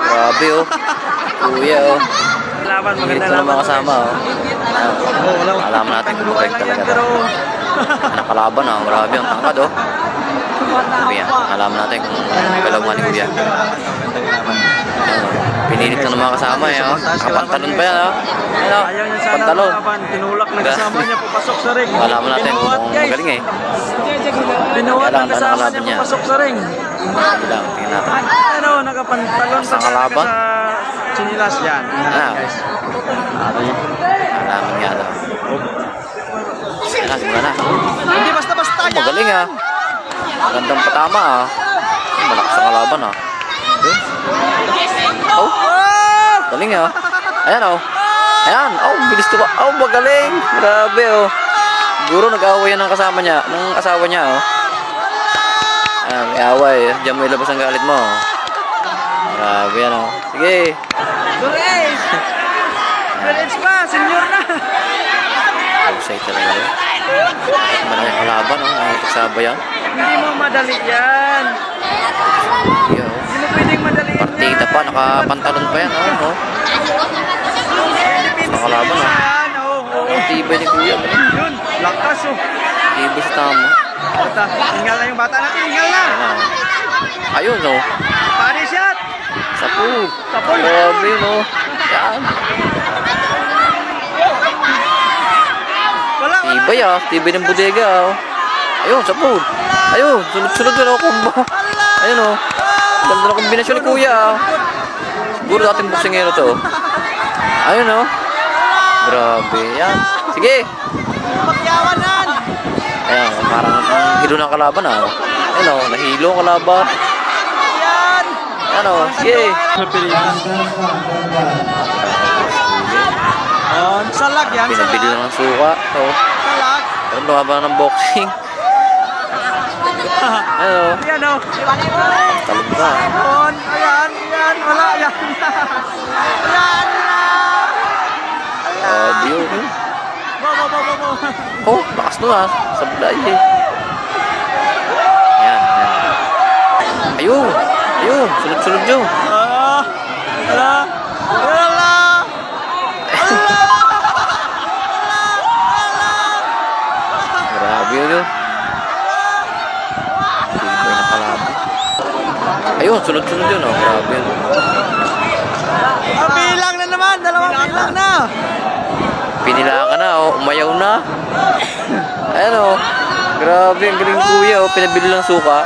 Grabe oh. Kuya oh. Laban, maganda Dito na laban. mga kasama oh. Alaman natin kung magaling talaga to. Ang kalaban ah. Grabe ang tangkad oh. Sabi yan. Alaman natin kung kalaban ni Kuya. Pinilit na ng mga kasama eh oh. Nakapantalon pa yan oh. Ano? Ayaw niya sana Pantalon. laban. Tinulak na kasama niya, papasok sa ring. Alaman natin kung Binuhat, guys. magaling eh. Binuhat Kailangan ang kasama nakalaban niya, niya. papasok sa ring. Bilang, tingnan natin. Ano, nakapantalon Basta pa talaga kalaban. sa chinilas yan. Ah. Guys. Alaman nga daw. Ayan na, simula na. Hindi basta-basta yan. Magaling ah. Gandang patama ah. Malakas sa kalaban ah. Oh, galing ah. Ayan oh. Ayan, oh, bilis to ba? Oh, magaling. Grabe oh. Siguro nag-away yan ng kasama niya, ng asawa niya oh. Ayan, may away. Diyan mo ilabas ang galit mo. Grabe yan oh. Sige. Guys! Guys pa, senior na. Outside talaga yun. Kahit malaki kalaban oh. Nakikisaba yan. Hindi mo madali yan. Sige oh. Hindi mo pwedeng madali yan. Partida pa, nakapantalon pa yan oh. Nakalaban ah. Yan, oh. Ang tibay ni Kuya. Galing. Yun, lakas oh. Tibay sa tama. Bata, tinggal na yung bata natin, tinggal na. Ayan oh. Ayun oh. Body shot. Sapu. Sapu. Grabe no. Yan. Wala. Tibay ah. Tibay ng bodega oh. Ayun, sapu. Ayun, sunod-sunod yun oh. Kumba. Ayun oh. Ganda na kombinasyon ni Kuya ah. Siguro dating boksingero to oh. Ayun oh. Grabe. Yan. Sige. Magyawanan. Ayan, parang hilo ng kalaban ah. Ayun oh. Nahilo ang kalaban. Yan. Ayan oh. Sige. Salag yan, Pinabili lang ng suka. Oh. Salag. Pero lumaban ng boxing. Ayun oh. Yan oh. Talog na. Ayan, yan, wala yan. Ayan na. Grabe yun. Bo. Oh, lakas nun ah. Sablay eh. Ayan, ayan. Ayun. Ayun. Sunod-sunod yun. Wala. Grabe yun yun. Tibay na kalaban. Ayun, sunod-sunod yun oh. Grabe yun. Bilang na naman, dalawang bilang na. Pinila ka na oh. Umayaw na. Ayan oh. Grabe, ang galing Kuya oh. Pinabili lang suka.